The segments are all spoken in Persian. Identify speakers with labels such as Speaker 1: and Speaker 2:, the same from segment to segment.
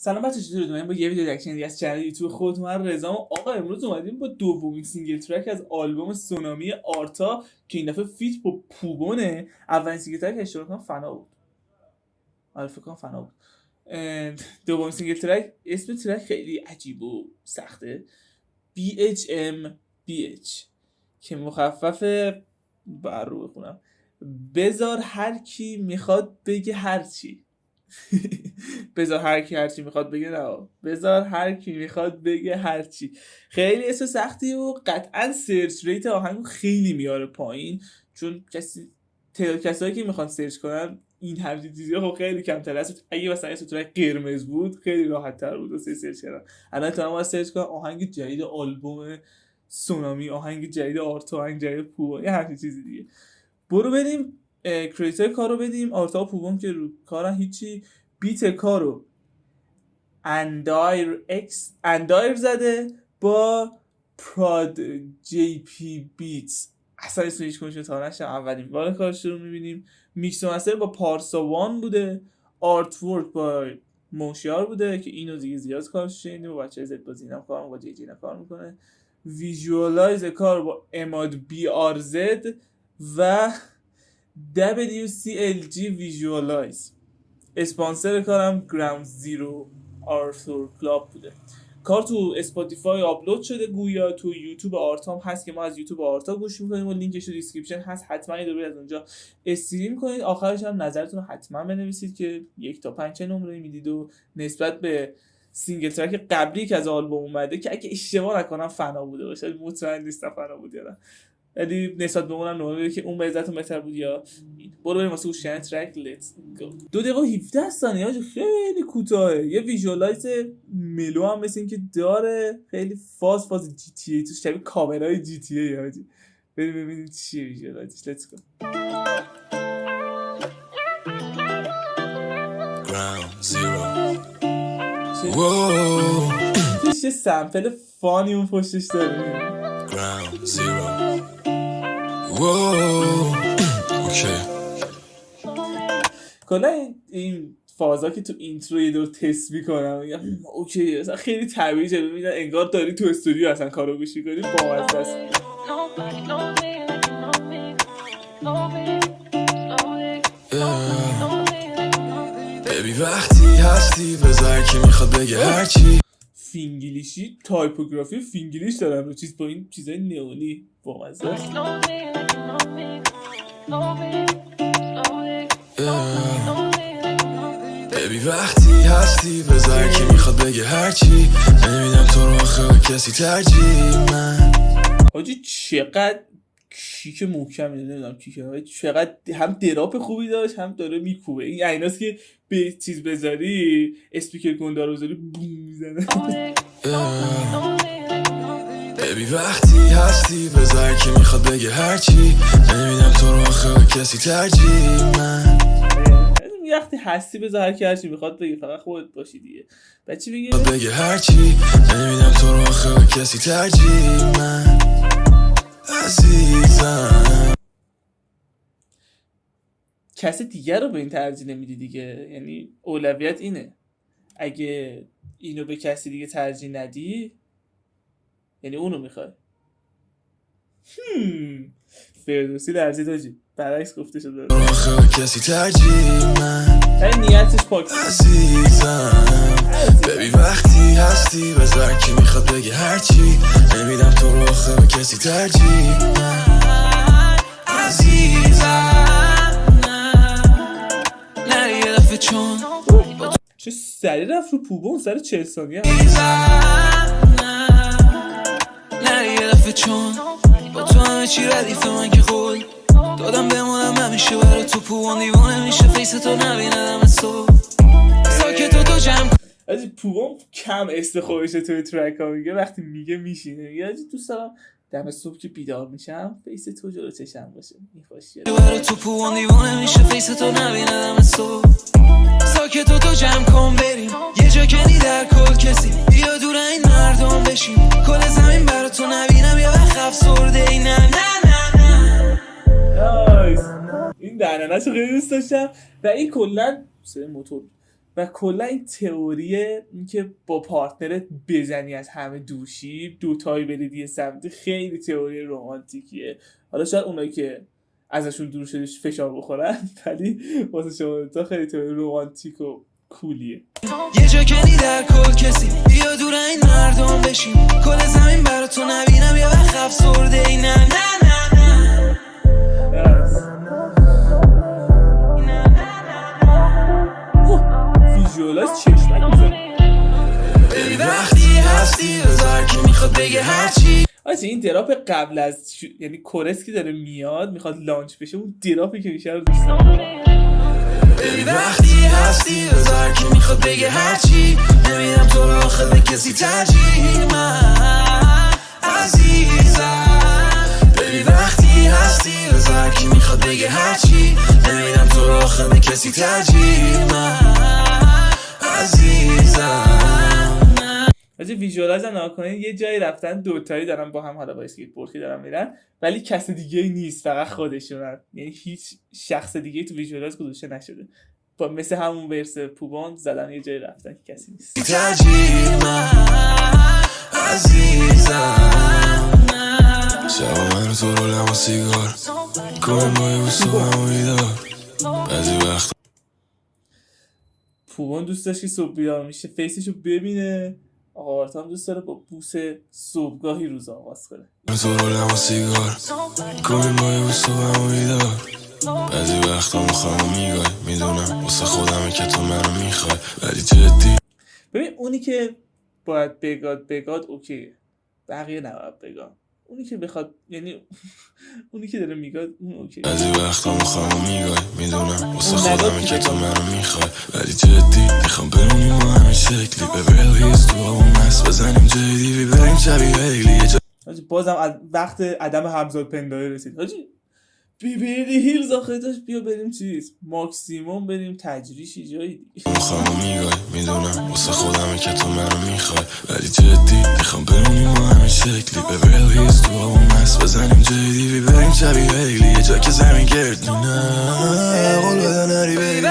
Speaker 1: سلام بچه‌ها، چطورید؟ من با یه ویدیو ریاکشن دیگه از چنل یوتیوب خودتون من رضام. آقا امروز اومدیم با دومین سینگل ترک از آلبوم سونامی آرتا که این دفعه فیت با پوبونه. اولین سینگل ترک اشتراک کنم فنا بود. آره فکر کنم فنا بود. دومین سینگل ترک، اسم ترک خیلی عجیب و سخته، BHMBH که مخفف بر رو بخونم بذار هر کی میخواد بگه هرچی. بذار هر کی هرچی میخواد بگه، نه بذار هر کی میخواد بگه هرچی. خیلی اسم سختی و قطعا سرچ ریت آهنگو خیلی میاره پایین، چون کسایی که میخوان سرچ کنن این همچین چیزی خب خیلی کمتر است. اگه مثلا اسم ترک قرمز بود خیلی راحت تر بود واسه سرچ کردن. الان تا ما سرچ کنم آهنگ جدید آلبوم سونامی، آهنگ جدید آرتا، آهنگ جدید پو، یه همچین چیزی دیگه. برو بریم کریتور کارو بدیم. آرتا و پوبون که رو کارن هیچی. بیت کارو اندایر زده با پراد جی پی بیتس. اصلا اسم هیچ کنشون تا نشم، اولین بار کارش رو میبینیم. میکس و مستر با پارسا وان بوده. آرت ورک با موشیار بوده که اینو دیگه زیاد کارش شنیدیم. با بچه زد با زینم کار، با جی جی کار میکنه. ویژوالایز کار با اماد بی آر زد و WCLG ویژوالایز. اسپانسر کارم گراوند زیرو آرثور کلاب بوده. کار تو اسپاتیفای آپلود شده، گویا تو یوتیوب آرتا هم هست که ما از یوتیوب آرتا گوش میکنیم و لینکش تو دیسکریپشن هست، حتما یه از اونجا استریم کنید. آخرش هم نظرتون رو حتما بنویسید که 1 تا 5 چه نمره میدید و نسبت به سینگل ترک قبلی که از آلبوم اومده که اگه اشتباه نکنم فنا بوده باشه، مطمئن نیستم فنا بود یا نه، یعنی نسبت به اونم نمره که اون به عزتون بهتر بود یا این. برو بریم واسه گوش کردن ترک لیتس گو. 2 دقیقه و 17 ثانیه خیلی کوتاهه. یه ویژوالایز ملو هم مثل این که داره، خیلی فاز جی تی ای توش، شبیه کاورای جی تی ای هاجی. بریم ببینیم چیه ویژوالایزش. لیتس گو.
Speaker 2: Ground Zero. Whoa.
Speaker 1: چه سمپل فانی اون پشتش داره.
Speaker 2: Ground Zero. Whoa. Okay.
Speaker 1: کلا این فازا که تو اینترو یه دور تست میکنم میگم اوکی، اصلا خیلی طبیعی جلوه میدن، انگار داری تو استودیو اصلا کارو گوش میکنی. بامزه است.
Speaker 2: ببی وقتی هستی بذار کی میخواد بگه هرچی.
Speaker 1: فینگلیشی، تایپوگرافی فینگلیش دارن رو چیز با این چیزای نئونی. بامزه است.
Speaker 2: ببی وقتی هستی بذار کی میخواد بگه هرچی. نمیدم تو رو آخه کسی ترجیح من.
Speaker 1: حاجی چقدر کیک محکمی، نمیدونم کیکه چقدر هم دراپ خوبی داشت هم داره میکوبه. این عیناست که به چیز بذاری، اسپیکر گندار بذاری بوم میزنه.
Speaker 2: ببی وقتی هستی بذار کی میخواد بگه هرچی. نمیدم تو رو آخه کسی ترجیح من.
Speaker 1: وقتی هستی بذار هر کی هرچی میخواد بگه، فقط خودت باشی دیگه. بچه میگه
Speaker 2: بگه هرچی. نمیدم تو رو آخه کسی ترجیح من عزیزم.
Speaker 1: کسی دیگر رو به این ترجیح نمیدی دیگه، یعنی اولویت اینه. اگه اینو به کسی دیگه ترجیح ندی یعنی اونو میخوای. فردوسی لرزید آجی، برعکس گفته شده.
Speaker 2: آخه کسی ترجیح من
Speaker 1: ولی نیتش پاک
Speaker 2: عزیزم. ببی وقتی هستی بذار کی میخواد بگه هرچی. نمیدم تو رو آخه کسی ترجیح من عزیزم. نری یه دفعه چون
Speaker 1: چه سری رفت رو پوبون سر 40 ثانیه.
Speaker 2: نری یه دفعه چون با تو همه چی ردیف من که قول دادم بمونم همیشه برای تو. پوان دیوانه میشه فیس تو نبیندم صبح ساکت تو جمع.
Speaker 1: آجی پوبون کم استخوابشه توی ترک ها میگه، وقتی میگه میشینه میگه آجی دوست دارم دم صبح که بیدار میشم فیس تو جلو چشم باشه. میخواشی
Speaker 2: برای تو پوان دیوانه میشه فیس تو نبیندم صبح ساکت تو جمع کن بریم یه جا کنی در کل کسی. بیا دور این مردم بشیم کل زمین برای تو نبینم یه وقت افسرده ای. نه نه نه
Speaker 1: نایس. این دهنانش رو خیلی دوست داشتم و این کلن سر موتور و کلا این تئوری اینکه با پارتنرت بزنی از همه دوشی دوتایی برید یه سمتی خیلی تئوری رمانتیکیه. حالا شاید اونایی که ازشون دور شده فشار بخورن، ولی واسه شما تا خیلی تئوری رمانتیک و کولیه.
Speaker 2: یه جا کنی در کل کسی بیا دور این مردم بشیم، کل زمین برا تو نبینم یه وقت افسرده ای. نه نه نه
Speaker 1: ویژوالایز چشمک میزن.
Speaker 2: ببین وقتی هستی بذار که میخواد بگه هرچی.
Speaker 1: آجی این دراپ قبل از یعنی کورس که داره میاد میخواد لانچ بشه، اون دراپی که میشه رو دوست دارم.
Speaker 2: ببین وقتی هستی بذار که میخواد بگه هرچی، نمیدم تو رو آخه به کسی ترجیح من عزیزم. ببین وقتی هستی بذار که میخواد بگه هرچی، نمیدم تو رو آخه به کسی ترجیح من عزیزم.
Speaker 1: آجی ویژوالایز ناکنین یه جایی رفتن دوتایی دارن با هم، حالا با اسکیت بورد که دارن میرن ولی کس دیگه ای نیست، فقط خودشونن، یعنی هیچ شخص دیگه ای تو ویژوالایز گذاشته نشده. با مثل همون ورس پوبان زدن یه جایی رفتن که کسی نیست.
Speaker 2: ترجیح من عزیزم. شبا من تو رو لما سیگار کنم بای بوسو همو بیدار بعضی وقت.
Speaker 1: پوبان دوست داشت که صبح بیدار میشه فیسشو ببینه، آقا آرتام دوست داره با بوس صبحگاهی روز آغاز کنه.
Speaker 2: تو رو لما سیگار کنم بای بوسو همو بیدار بعضی وقتا مخوام میگای میدونم واسه خودمه که تو منو میخوای ولی جدی.
Speaker 1: ببین اونی که باید بگاد اوکی، بقیه نباید بگاد. اونی که بخواد یعنی اونی که داره میگاد اون اوکی.
Speaker 2: بعضی وقتا مخوام میگای میدونم واسه خودمه که تو منو میخوای ولی جدی میخوام بمونیم ما همین شکلی به ویلیز تو اون مست بزنیم جدی بریم شبیه هیلی.
Speaker 1: حاجی بازم وقت عدم همزاد پنداری رسید. حاجی بیبیلی هیلز آخه داشت بیا بریم چیز ماکسیموم بریم تجریشی جایی دیگه.
Speaker 2: مخوام میگای میدونم واسه خودمه که تو منو میخوای ولی جدی میخوام بمونیم ما همین شکلی به ویلیز تو اون مست بزنیم جدی بریم شبیه هیلی یه جا که زمین گردونه قول بده نری بیبی.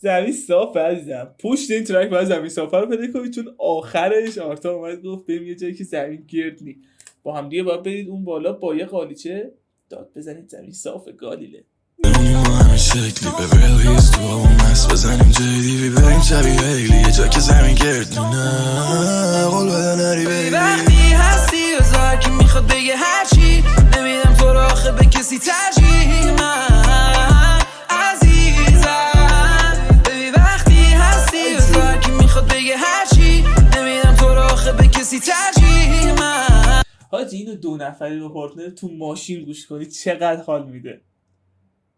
Speaker 1: زمین صاف عزیزم، پشت این ترک باید زمین صافه رو پیدا کنید چون آخرش آرتا اومد گفت بریم یه جایی که زمین گرد نی، با هم دیگه باید برید اون بالا با یه قالیچه داد بزنید زمین صاف گالیله.
Speaker 2: بمونیم ما همین شکلی به ویلیز تو اون مست بزنیم جدی بریم شبیه هیلی یه جا که زمین گردونه قول بده نری بیبی. وقتی هستی بذار که میخواد بگه هرچی، نمیدم تو رو آخه به کسی ترجیح من عزیزم. ببین وقتی هستی بذار که میخواد بگه هرچی، نمیدم تو رو آخه به کسی ترجیح من.
Speaker 1: حاجی اینو 2 نفری با پارتنر تو ماشین گوش کنید چقدر حال میده.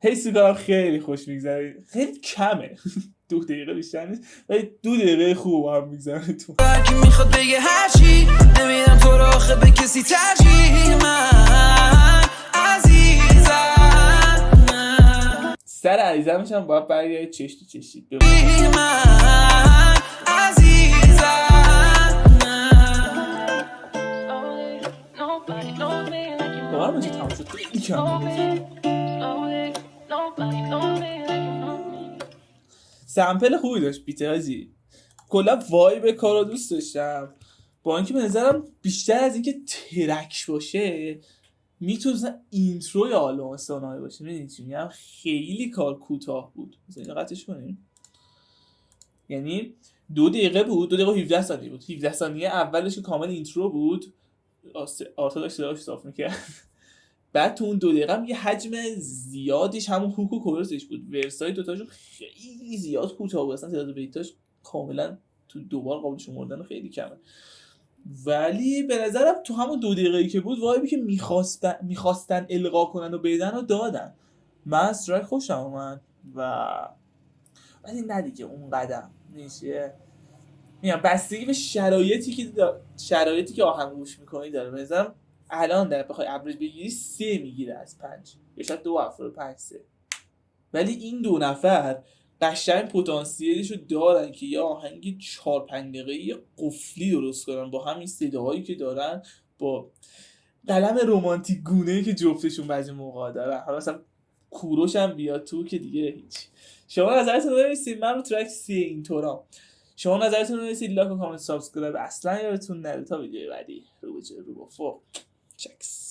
Speaker 1: حس میکنم خیلی خوش میگذره، خیلی کمه 2 دقیقه بیشتر نیست ولی 2 دقیقه خوب هم میگذره تو.
Speaker 2: که میخواد بگه هرچی، نمیدم تو رو آخه به کسی ترجیح من عزیزم.
Speaker 1: سر عزیزمش هم باید برگردید چش تو چشید
Speaker 2: من عزیزم.
Speaker 1: باور میشه تمام شد خیلی کم. سمپل خوبی داشت بیت حاجی، کلا وایب کارو دوست داشتم، با اینکه به نظرم بیشتر از اینکه ترک باشه میتونه اینترو یا آلبوم سانای باشه. میدونی چی میگم؟ خیلی کار کوتاه بود. مثلا قطعش کنیم، یعنی 2 دقیقه بود، 2 دقیقه و 17 ثانیه بود. 17 ثانیه اولش که کامل اینترو بود، آرتا داشت صداش صاف میکرد بعد تو اون 2 دقیقه هم یه حجم زیادیش همون هوک و کورسش بود. ورسای دوتاشون خیلی زیاد کوتاه بود، اصلا تعداد بیتاش کاملا تو 2 بار قابل شمردن خیلی کمه، ولی به نظرم تو همون 2 دقیقه‌ای که بود وایبی که میخواستن القا کنن و بدن و دادن. من از ترک خوشم اومد و ولی نه دیگه اون قدم میشه میگم بستگی به شرایطی که آهنگ گوش میکنی داره. به نظرم الان در بخوای ابریج بگیری 3 میگیره از 5 یا شاید 2.5 3، ولی این 2 نفر قشنگ پتانسیلشو دارن که یه آهنگ 4-5 دقیقه‌ای قفلی درست کنن با همین صداهایی که دارن، با قلم رمانتیک گونه‌ای که جفتشون بعضی موقع دارن. حالا مثلا کوروش هم بیاد تو که دیگه هیچ. شما نظرتون رو بنویسید. من رو ترک 3 اینطورام. شما نظرتون رو بنویسید، لایک و کامنت سابسکرایب اصلا یادتون نره. تا ویدیو بعدی رو به فوق چکس.